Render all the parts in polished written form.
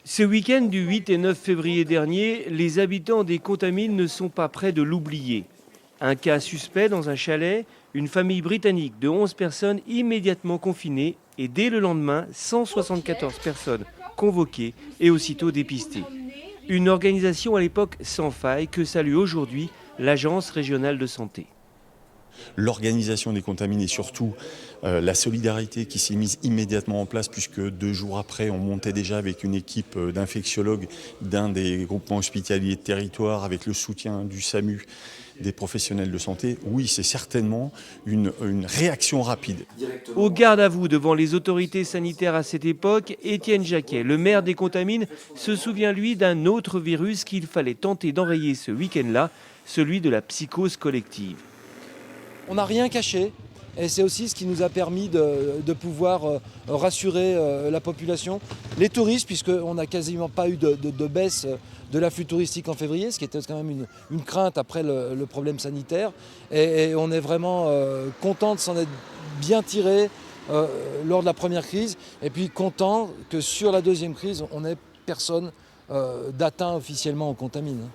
Ce week-end du 8 et 9 février dernier, les habitants des Contamines ne sont pas près de l'oublier. Un cas suspect dans un chalet, une famille britannique de 11 personnes immédiatement confinées et dès le lendemain, 174 personnes convoquées et aussitôt dépistées. Une organisation à l'époque sans faille que salue aujourd'hui l'Agence régionale de santé. L'organisation des contaminés et surtout la solidarité qui s'est mise immédiatement en place, puisque 2 jours après on montait déjà avec une équipe d'infectiologues d'un des groupements hospitaliers de territoire avec le soutien du SAMU, des professionnels de santé. Oui, c'est certainement une réaction rapide. Au garde à vous devant les autorités sanitaires à cette époque, Étienne Jacquet, le maire des Contamines, se souvient lui d'un autre virus qu'il fallait tenter d'enrayer ce week-end-là, celui de la psychose collective. On n'a rien caché et c'est aussi ce qui nous a permis de pouvoir rassurer la population. Les touristes, puisqu'on n'a quasiment pas eu de baisse de l'afflux touristique en février, ce qui était quand même une crainte après le problème sanitaire. Et on est vraiment content de s'en être bien tiré lors de la première crise. Et puis content que sur la deuxième crise, on n'ait personne d'atteint officiellement aux contaminés.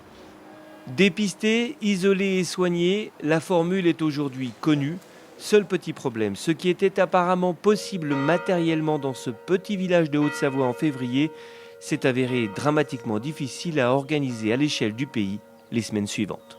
Dépisté, isolé et soigné, la formule est aujourd'hui connue. Seul petit problème, ce qui était apparemment possible matériellement dans ce petit village de Haute-Savoie en février s'est avéré dramatiquement difficile à organiser à l'échelle du pays les semaines suivantes.